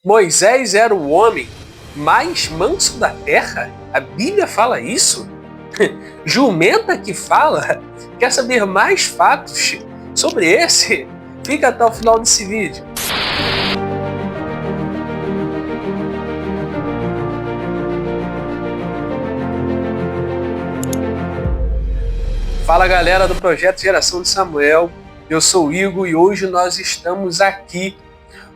Moisés era o homem mais manso da terra? A Bíblia fala isso? Jumenta que fala? Quer saber mais fatos sobre esse? Fica até o final desse vídeo. Fala galera do Projeto Geração de Samuel, eu sou o Igor e hoje nós estamos aqui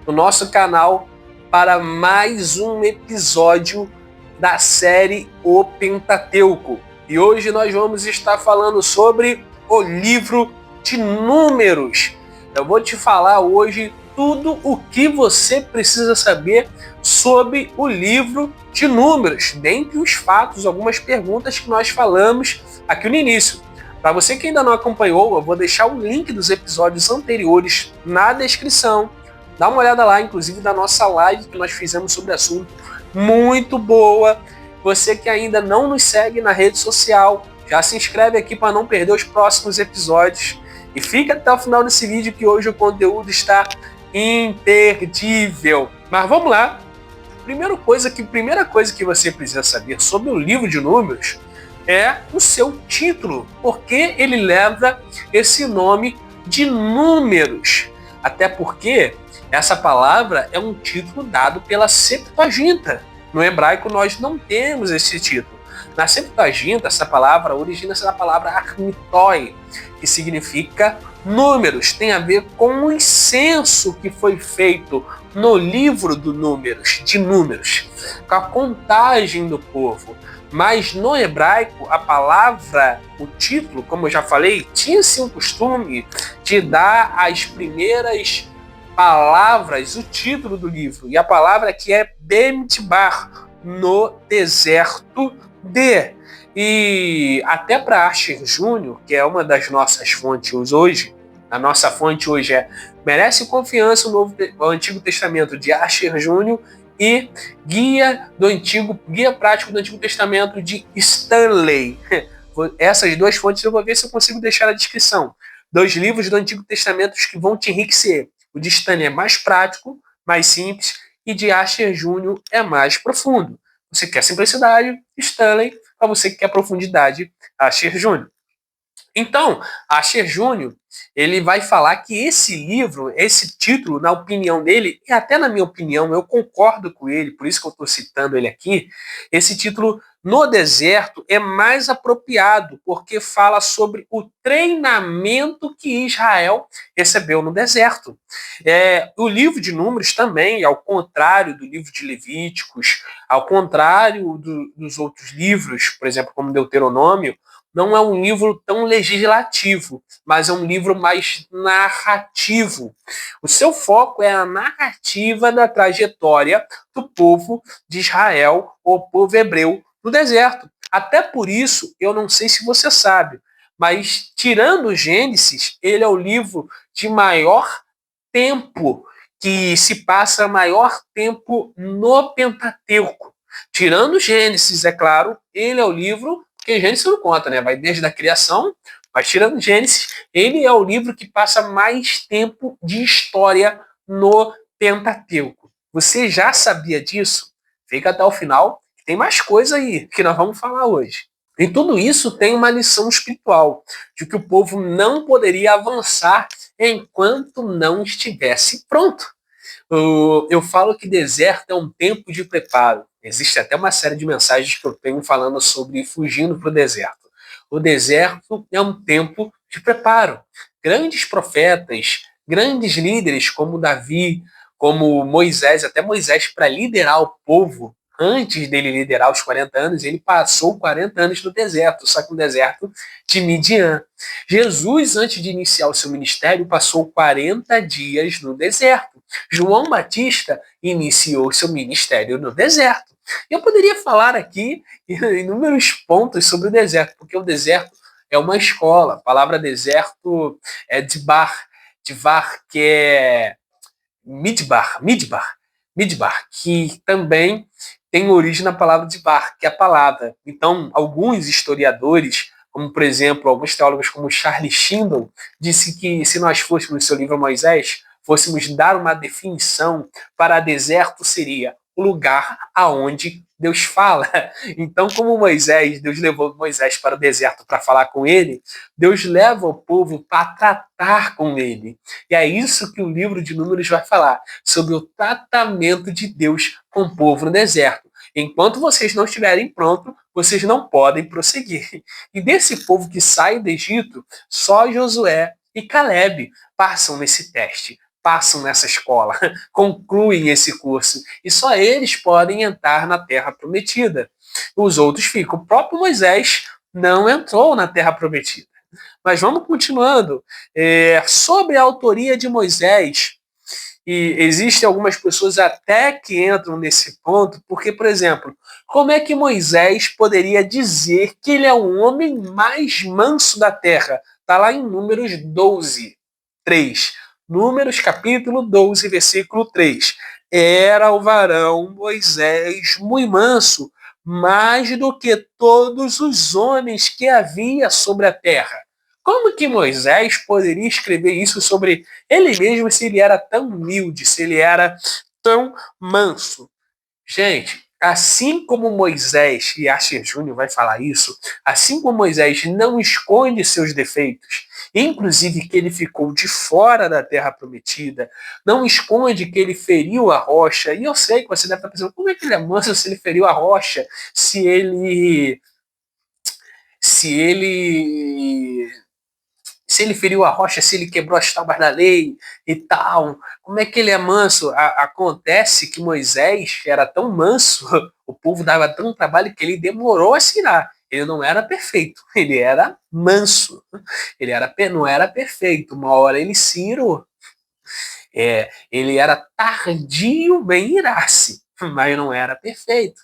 no nosso canal para mais um episódio da série O Pentateuco. E hoje nós vamos estar falando sobre o livro de Números. Eu vou te falar hoje tudo o que você precisa saber sobre o livro de Números, dentre os fatos, algumas perguntas que nós falamos aqui no início. Para você que ainda não acompanhou, eu vou deixar o link dos episódios anteriores na descrição. Dá uma olhada lá, inclusive da nossa live que nós fizemos sobre o assunto, muito boa. Você que ainda não nos segue na rede social, já se inscreve aqui para não perder os próximos episódios. E fica até o final desse vídeo que hoje o conteúdo está imperdível. Mas vamos lá. Primeira coisa que você precisa saber sobre o livro de Números é o seu título, porque ele leva esse nome de Números. Até porque essa palavra é um título dado pela Septuaginta. No hebraico nós não temos esse título. Na Septuaginta, essa palavra origina-se da palavra armitoi, que significa números. Tem a ver com o censo que foi feito no livro de Números, com a contagem do povo. Mas no hebraico, a palavra, o título, como eu já falei, tinha-se um costume de dar as primeiras palavras, o título do livro. E a palavra aqui é Bemidbar, no deserto de. E até para Asher Júnior, que é uma das nossas fontes hoje, a nossa fonte hoje é Merece Confiança, o Antigo Testamento de Asher Júnior, e Guia Prático do Antigo Testamento de Stanley. Essas duas fontes eu vou ver se eu consigo deixar na descrição. 2 livros do Antigo Testamento que vão te enriquecer. O de Stanley é mais prático, mais simples, e de Asher Júnior é mais profundo. Você quer simplicidade, Stanley. Para você que quer profundidade, Asher Júnior. Então, Asher Júnior, ele vai falar que esse livro, esse título, na opinião dele, e até na minha opinião, eu concordo com ele, por isso que eu estou citando ele aqui, esse título, No Deserto, é mais apropriado, porque fala sobre o treinamento que Israel recebeu no deserto. O livro de Números também, ao contrário do livro de Levíticos, ao contrário dos outros livros, por exemplo, como Deuteronômio, não é um livro tão legislativo, mas é um livro mais narrativo. O seu foco é a narrativa da trajetória do povo de Israel, o povo hebreu, no deserto. Até por isso, eu não sei se você sabe, mas tirando o Gênesis, ele é o livro de maior tempo, que se passa maior tempo no Pentateuco. Tirando o Gênesis, é claro, ele é o livro porque Gênesis não conta, né? Vai desde a criação, mas tirando Gênesis, ele é o livro que passa mais tempo de história no Pentateuco. Você já sabia disso? Fica até o final, que tem mais coisa aí que nós vamos falar hoje. E tudo isso tem uma lição espiritual, de que o povo não poderia avançar enquanto não estivesse pronto. Eu falo que deserto é um tempo de preparo. Existe até uma série de mensagens que eu tenho falando sobre fugindo para o deserto. O deserto é um tempo de preparo. Grandes profetas, grandes líderes como Davi, como Moisés, até Moisés para liderar o povo, antes dele liderar os 40 anos, ele passou 40 anos no deserto, só que no deserto de Midian. Jesus, antes de iniciar o seu ministério, passou 40 dias no deserto. João Batista iniciou seu ministério no deserto. Eu poderia falar aqui inúmeros pontos sobre o deserto, porque o deserto é uma escola. A palavra deserto é Dvar, que é Midbar, que também tem origem na palavra Dvar, que é a palavra. Então, alguns historiadores, como por exemplo, alguns teólogos como Charles Shindon, disse que se nós fôssemos no seu livro Moisés, fôssemos dar uma definição para deserto, seria o lugar aonde Deus fala. Então, como Deus levou Moisés para o deserto para falar com ele, Deus leva o povo para tratar com ele. E é isso que o livro de Números vai falar, sobre o tratamento de Deus com o povo no deserto. Enquanto vocês não estiverem prontos, vocês não podem prosseguir. E desse povo que sai do Egito, só Josué e Caleb passam nesse teste, passam nessa escola, concluem esse curso. E só eles podem entrar na Terra Prometida. Os outros ficam. O próprio Moisés não entrou na Terra Prometida. Mas vamos continuando. Sobre a autoria de Moisés, e existem algumas pessoas até que entram nesse ponto, porque, por exemplo, como é que Moisés poderia dizer que ele é o homem mais manso da terra? Está lá em Números 12, 3. Números capítulo 12, versículo 3. Era o varão Moisés muito manso, mais do que todos os homens que havia sobre a terra. Como que Moisés poderia escrever isso sobre ele mesmo se ele era tão humilde, se ele era tão manso? Gente, assim como Moisés, e Asher Júnior vai falar isso, assim como Moisés não esconde seus defeitos, inclusive que ele ficou de fora da terra prometida, não esconde que ele feriu a rocha, e eu sei que você deve estar pensando, como é que ele é manso se ele feriu a rocha, se ele se ele feriu a rocha, se ele quebrou as tábuas da lei e tal, como é que ele é manso? Acontece que Moisés era tão manso, o povo dava tanto trabalho que ele demorou a se irar. Ele não era perfeito, ele era manso. Não era perfeito, uma hora ele se irou. Ele era tardio em irar-se, mas não era perfeito.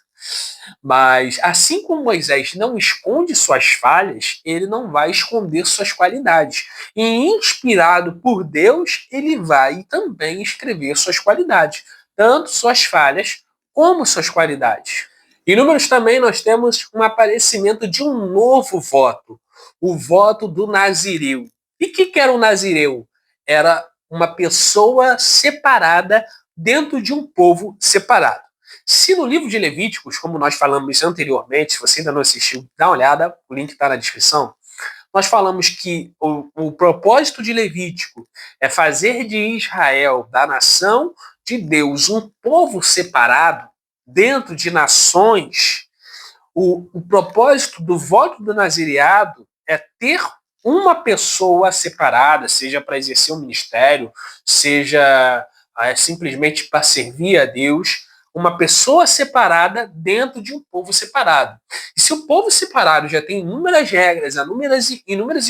Mas assim como Moisés não esconde suas falhas, ele não vai esconder suas qualidades. E inspirado por Deus, ele vai também escrever suas qualidades, tanto suas falhas como suas qualidades. Em Números também nós temos um aparecimento de um novo voto, o voto do Nazireu. E o que era o Nazireu? Era uma pessoa separada dentro de um povo separado. Se no livro de Levíticos, como nós falamos anteriormente, se você ainda não assistiu, dá uma olhada, o link está na descrição. Nós falamos que o propósito de Levítico é fazer de Israel, da nação de Deus, um povo separado dentro de nações. O propósito do voto do nazireado é ter uma pessoa separada, seja para exercer um ministério, seja simplesmente para servir a Deus, uma pessoa separada dentro de um povo separado. E se o povo separado já tem inúmeras regras, inúmeras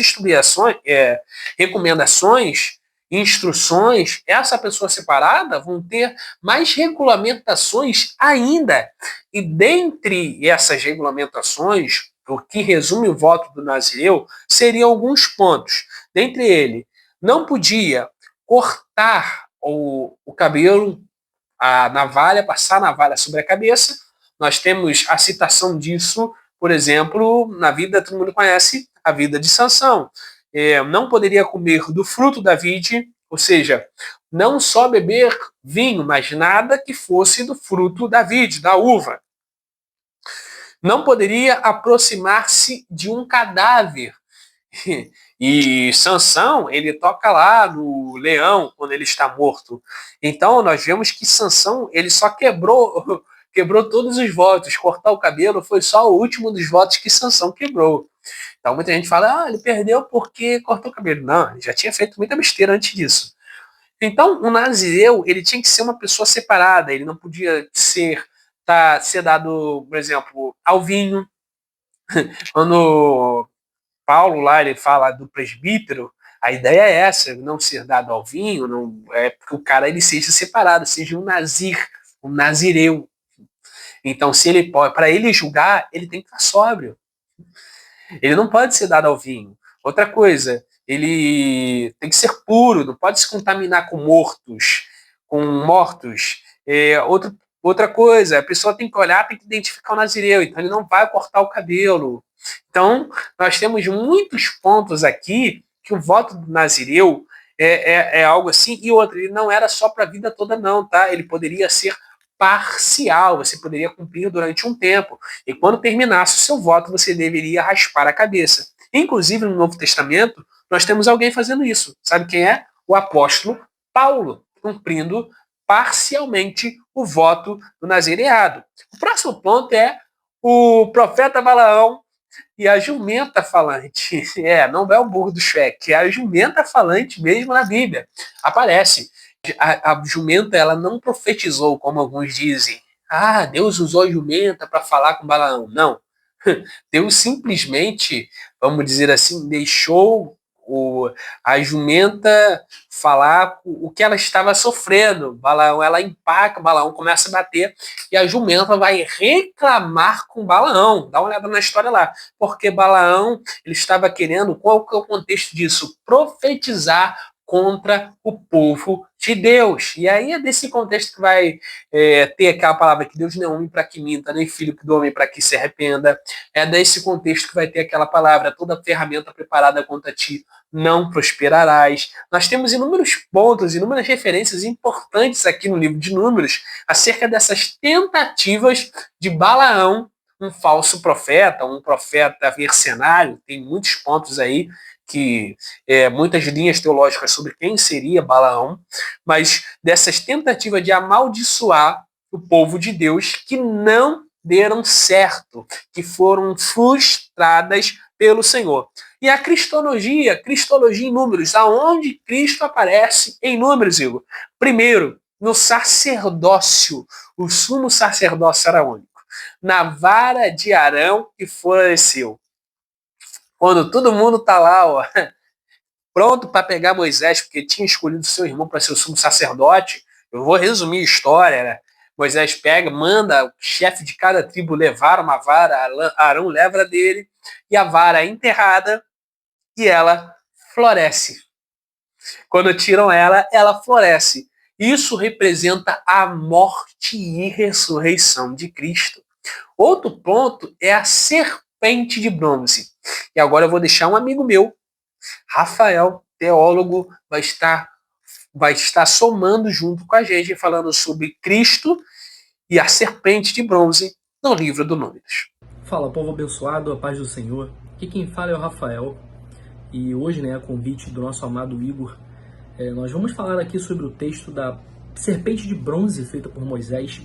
recomendações, instruções, essa pessoa separada vão ter mais regulamentações ainda. E dentre essas regulamentações, o que resume o voto do Nazireu, seriam alguns pontos. Dentre eles, não podia cortar o cabelo, a navalha, passar a navalha sobre a cabeça. Nós temos a citação disso, por exemplo, na vida, todo mundo conhece a vida de Sansão. Não poderia comer do fruto da vide, ou seja, não só beber vinho, mas nada que fosse do fruto da vide, da uva. Não poderia aproximar-se de um cadáver. E Sansão, ele toca lá no leão quando ele está morto. Então nós vemos que Sansão, ele só quebrou todos os votos. Cortar o cabelo foi só o último dos votos que Sansão quebrou. Então muita gente fala, ele perdeu porque cortou o cabelo. Não, ele já tinha feito muita besteira antes disso. Então o nazireu, ele tinha que ser uma pessoa separada, ele não podia ser dado, por exemplo, ao vinho. Quando Paulo lá ele fala do presbítero, a ideia é essa, não ser dado ao vinho, não é porque o cara ele seja separado, seja um nazir, um nazireu. Então, se ele pode, para ele julgar, ele tem que estar sóbrio. Ele não pode ser dado ao vinho. Outra coisa, ele tem que ser puro, não pode se contaminar com mortos. Outra coisa, a pessoa tem que olhar, tem que identificar o nazireu, então ele não vai cortar o cabelo. Então, nós temos muitos pontos aqui que o voto do nazireu, é algo assim. E outro, ele não era só para a vida toda não, tá? Ele poderia ser parcial, você poderia cumprir durante um tempo. E quando terminasse o seu voto, você deveria raspar a cabeça. Inclusive, no Novo Testamento, nós temos alguém fazendo isso. Sabe quem é? O apóstolo Paulo, cumprindo parcialmente o voto do nazireado. O próximo ponto é o profeta Balaão e a jumenta falante. Não é o burro do Shrek, é a jumenta falante mesmo na Bíblia. Aparece. A jumenta, ela não profetizou, como alguns dizem. Ah, Deus usou a jumenta para falar com Balaão. Não. Deus simplesmente, vamos dizer assim, deixou a jumenta falar o que ela estava sofrendo. Balaão, ela empaca, Balaão começa a bater e a jumenta vai reclamar com Balaão. Dá uma olhada na história lá. Porque Balaão, ele estava querendo, qual que é o contexto disso? Profetizar contra o povo de Deus. E aí é desse contexto que vai ter aquela palavra que Deus não é homem para que minta, nem filho do homem para que se arrependa. É desse contexto que vai ter aquela palavra, toda ferramenta preparada contra ti não prosperarás. Nós temos inúmeros pontos, inúmeras referências importantes aqui no livro de Números acerca dessas tentativas de Balaão, um falso profeta, um profeta mercenário. Tem muitos pontos aí que muitas linhas teológicas sobre quem seria Balaão, mas dessas tentativas de amaldiçoar o povo de Deus que não deram certo, que foram frustradas pelo Senhor. E a cristologia em Números, aonde Cristo aparece em Números, Igor? Primeiro, no sacerdócio. O sumo sacerdócio era único. Na vara de Arão que floresceu. Quando todo mundo está lá, ó, pronto para pegar Moisés, porque tinha escolhido seu irmão para ser o sumo sacerdote. Eu vou resumir a história, né? Moisés pega, manda o chefe de cada tribo levar uma vara, Arão leva dele, e a vara é enterrada e ela floresce. Quando tiram ela, ela floresce. Isso representa a morte e ressurreição de Cristo. Outro ponto é a serpente de bronze. E agora eu vou deixar um amigo meu, Rafael, teólogo, vai estar somando junto com a gente, falando sobre Cristo e a serpente de bronze no livro do Números. Fala, povo abençoado, a paz do Senhor. Aqui quem fala é o Rafael. E hoje, a convite do nosso amado Igor, nós vamos falar aqui sobre o texto da serpente de bronze feita por Moisés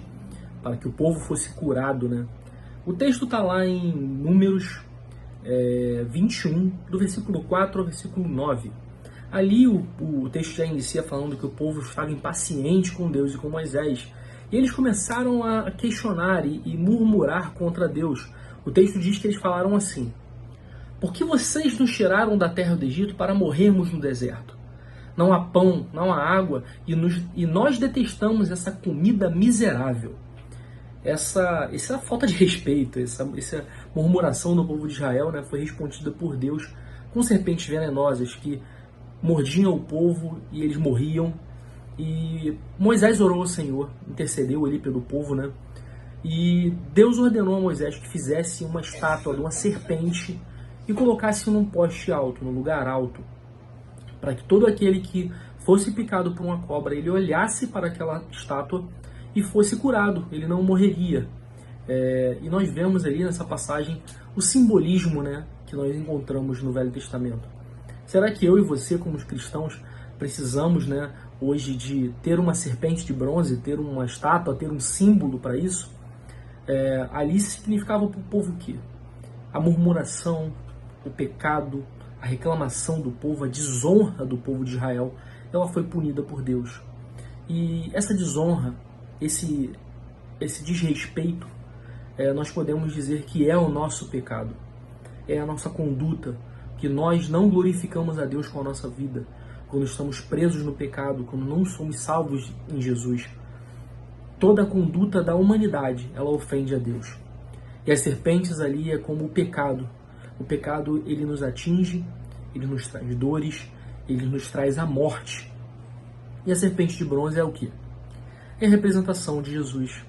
para que o povo fosse curado, né? O texto está lá em Números 21, do versículo 4 ao versículo 9. Ali o texto já inicia falando que o povo estava impaciente com Deus e com Moisés. E eles começaram a questionar e murmurar contra Deus. O texto diz que eles falaram assim: por que vocês nos tiraram da terra do Egito para morrermos no deserto? Não há pão, não há água, e nós detestamos essa comida miserável. Essa falta de respeito, essa murmuração do povo de Israel, foi respondida por Deus com serpentes venenosas que mordiam o povo e eles morriam. E Moisés orou ao Senhor, intercedeu ali pelo povo, e Deus ordenou a Moisés que fizesse uma estátua de uma serpente e colocasse num poste alto, num lugar alto, para que todo aquele que fosse picado por uma cobra, ele olhasse para aquela estátua e fosse curado, ele não morreria. E nós vemos ali nessa passagem o simbolismo, que nós encontramos no Velho Testamento. Será que eu e você, como cristãos, precisamos, hoje de ter uma serpente de bronze, ter uma estátua, ter um símbolo para isso? Ali significava para o povo o quê? A murmuração, o pecado, a reclamação do povo, a desonra do povo de Israel, ela foi punida por Deus. E essa desonra, esse desrespeito, nós podemos dizer que é o nosso pecado, é a nossa conduta, que nós não glorificamos a Deus com a nossa vida, quando estamos presos no pecado, quando não somos salvos em Jesus. Toda a conduta da humanidade, ela ofende a Deus. E as serpentes ali é como o pecado. O pecado, ele nos atinge, ele nos traz dores, ele nos traz a morte. E a serpente de bronze é o quê? É a representação de Jesus.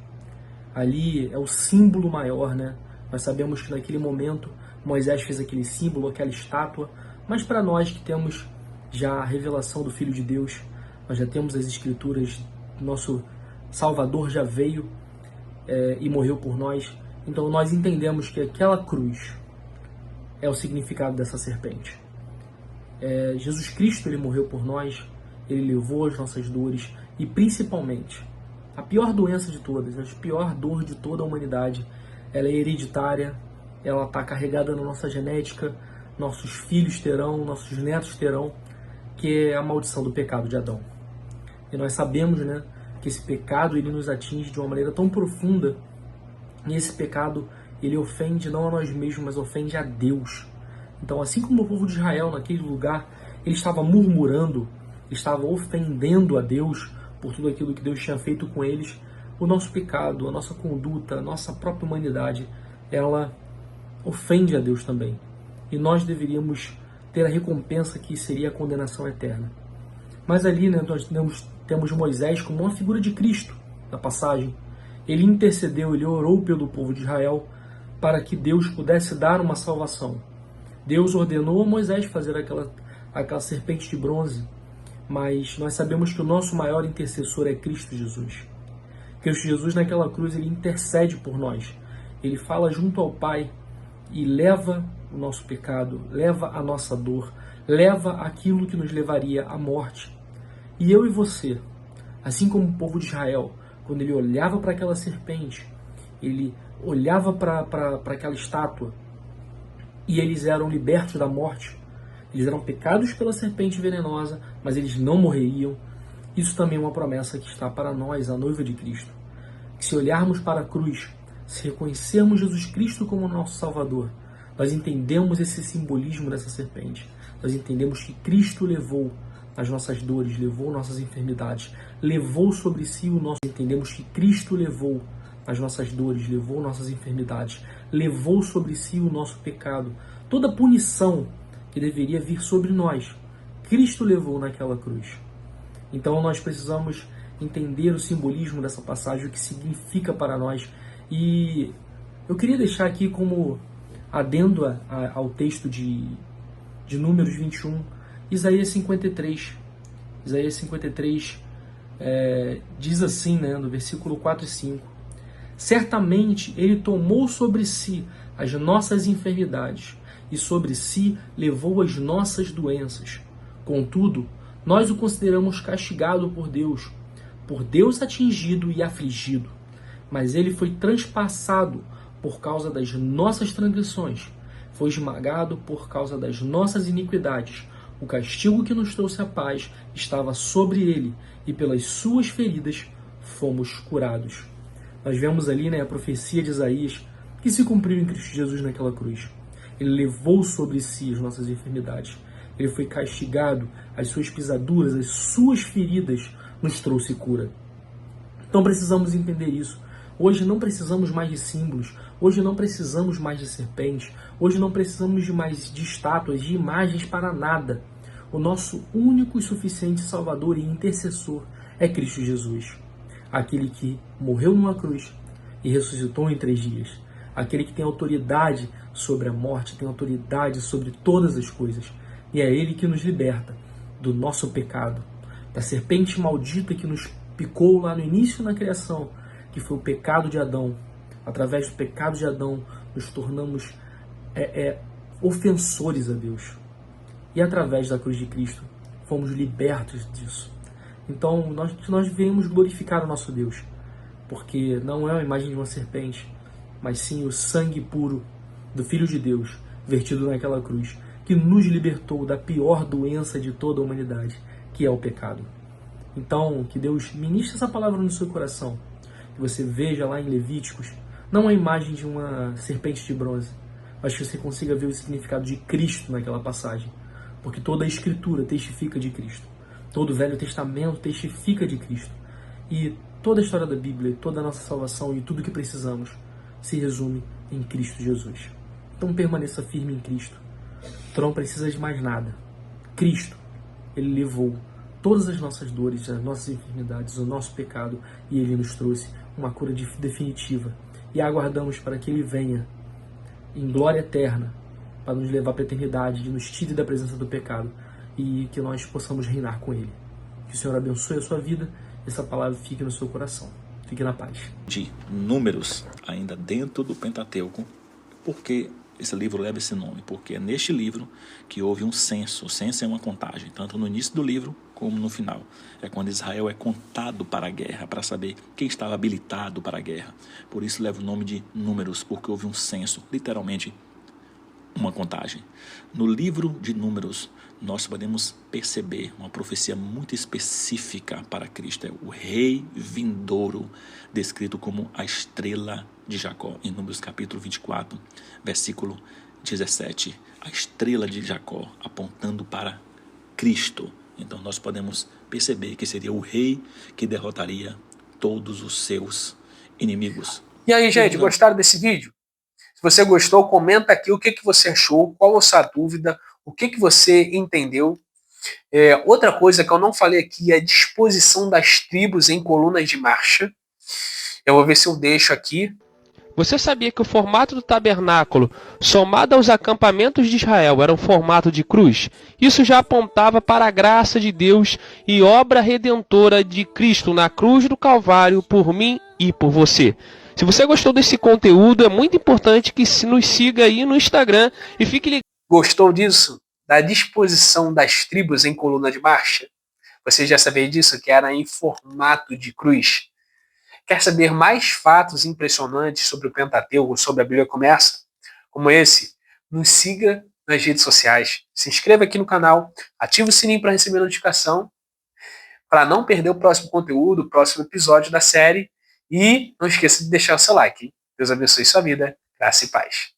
Ali é o símbolo maior, Nós sabemos que naquele momento Moisés fez aquele símbolo, aquela estátua, mas para nós que temos já a revelação do Filho de Deus, nós já temos as Escrituras, nosso Salvador já veio e morreu por nós. Então nós entendemos que aquela cruz é o significado dessa serpente. Jesus Cristo, ele morreu por nós, ele levou as nossas dores e principalmente a pior doença de todas, a pior dor de toda a humanidade, ela é hereditária, ela está carregada na nossa genética, nossos filhos terão, nossos netos terão, que é a maldição do pecado de Adão. E nós sabemos, né, que esse pecado ele nos atinge de uma maneira tão profunda, e esse pecado ele ofende não a nós mesmos, mas ofende a Deus. Então, assim como o povo de Israel naquele lugar, ele estava murmurando, estava ofendendo a Deus por tudo aquilo que Deus tinha feito com eles, o nosso pecado, a nossa conduta, a nossa própria humanidade, ela ofende a Deus também. E nós deveríamos ter a recompensa que seria a condenação eterna. Mas ali, né, nós temos Moisés como uma figura de Cristo na passagem. Ele intercedeu, ele orou pelo povo de Israel para que Deus pudesse dar uma salvação. Deus ordenou a Moisés fazer aquela serpente de bronze, mas nós sabemos que o nosso maior intercessor é Cristo Jesus. Cristo Jesus naquela cruz, ele intercede por nós. Ele fala junto ao Pai e leva o nosso pecado, leva a nossa dor, leva aquilo que nos levaria à morte. E eu e você, assim como o povo de Israel, quando ele olhava para aquela serpente, ele olhava para aquela estátua e eles eram libertos da morte. Eles eram pecados pela serpente venenosa, mas eles não morreriam. Isso também é uma promessa que está para nós, a noiva de Cristo. Que se olharmos para a cruz, se reconhecermos Jesus Cristo como nosso Salvador, nós entendemos esse simbolismo dessa serpente. Nós entendemos que Cristo levou as nossas dores, levou nossas enfermidades, levou sobre si o nosso... Entendemos que Cristo levou as nossas dores, levou nossas enfermidades, levou sobre si o nosso pecado. Toda punição que deveria vir sobre nós, Cristo levou naquela cruz. Então nós precisamos entender o simbolismo dessa passagem, o que significa para nós. E eu queria deixar aqui como adendo ao texto de Números 21, Isaías 53. Isaías 53 diz assim, né, no versículo 4 e 5. Certamente ele tomou sobre si as nossas enfermidades e sobre si levou as nossas doenças. Contudo, nós o consideramos castigado por Deus atingido e afligido. Mas ele foi transpassado por causa das nossas transgressões, foi esmagado por causa das nossas iniquidades. O castigo que nos trouxe a paz estava sobre ele, e pelas suas feridas fomos curados. Nós vemos ali, né, a profecia de Isaías que se cumpriu em Cristo Jesus naquela cruz. Ele levou sobre si as nossas enfermidades. Ele foi castigado, as suas pisaduras, as suas feridas nos trouxe cura. Então precisamos entender isso. Hoje não precisamos mais de símbolos, hoje não precisamos mais de serpentes, hoje não precisamos de estátuas, de imagens para nada. O nosso único e suficiente Salvador e intercessor é Cristo Jesus. Aquele que morreu numa cruz e ressuscitou em 3 dias. Aquele que tem autoridade sobre a morte, tem autoridade sobre todas as coisas. E é Ele que nos liberta do nosso pecado, da serpente maldita que nos picou lá no início da criação, que foi o pecado de Adão. Através do pecado de Adão, nos tornamos ofensores a Deus. E através da cruz de Cristo, fomos libertos disso. Então, nós devemos glorificar o nosso Deus, porque não é a imagem de uma serpente, mas sim o sangue puro do Filho de Deus, vertido naquela cruz, que nos libertou da pior doença de toda a humanidade, que é o pecado. Então, que Deus ministre essa palavra no seu coração, que você veja lá em Levíticos, não a imagem de uma serpente de bronze, mas que você consiga ver o significado de Cristo naquela passagem, porque toda a Escritura testifica de Cristo. Todo o Velho Testamento testifica de Cristo. E toda a história da Bíblia, toda a nossa salvação e tudo o que precisamos se resume em Cristo Jesus. Então permaneça firme em Cristo. Tu não precisa de mais nada. Cristo, Ele levou todas as nossas dores, as nossas enfermidades, o nosso pecado, e Ele nos trouxe uma cura definitiva. E aguardamos para que Ele venha em glória eterna, para nos levar para a eternidade, e nos tire da presença do pecado e que nós possamos reinar com Ele. Que o Senhor abençoe a sua vida, essa palavra fique no seu coração. Fique na paz. De Números, ainda dentro do Pentateuco, porque esse livro leva esse nome, porque é neste livro que houve um censo. O censo é uma contagem, tanto no início do livro como no final. É quando Israel é contado para a guerra, para saber quem estava habilitado para a guerra. Por isso leva o nome de Números, porque houve um censo, literalmente uma contagem. No livro de Números, nós podemos perceber uma profecia muito específica para Cristo. É o rei vindouro, descrito como a estrela de Jacó, em Números capítulo 24, versículo 17. A estrela de Jacó, apontando para Cristo. Então nós podemos perceber que seria o rei que derrotaria todos os seus inimigos. E aí, gente, gostaram desse vídeo? Se você gostou, comenta aqui o que você achou, qual a sua dúvida, o que você entendeu. Outra coisa que eu não falei aqui é a disposição das tribos em colunas de marcha. Eu vou ver se eu deixo aqui. Você sabia que o formato do tabernáculo, somado aos acampamentos de Israel, era um formato de cruz? Isso já apontava para a graça de Deus e obra redentora de Cristo na cruz do Calvário por mim e por você. Se você gostou desse conteúdo, é muito importante que nos siga aí no Instagram e fique ligado. Gostou disso? Da disposição das tribos em coluna de marcha? Você já sabia disso? Que era em formato de cruz? Quer saber mais fatos impressionantes sobre o Pentateuco, sobre a Bíblia como essa? Como esse? Nos siga nas redes sociais. Se inscreva aqui no canal, ative o sininho para receber notificação, para não perder o próximo conteúdo, o próximo episódio da série. E não esqueça de deixar o seu like. Deus abençoe sua vida. Graça e paz.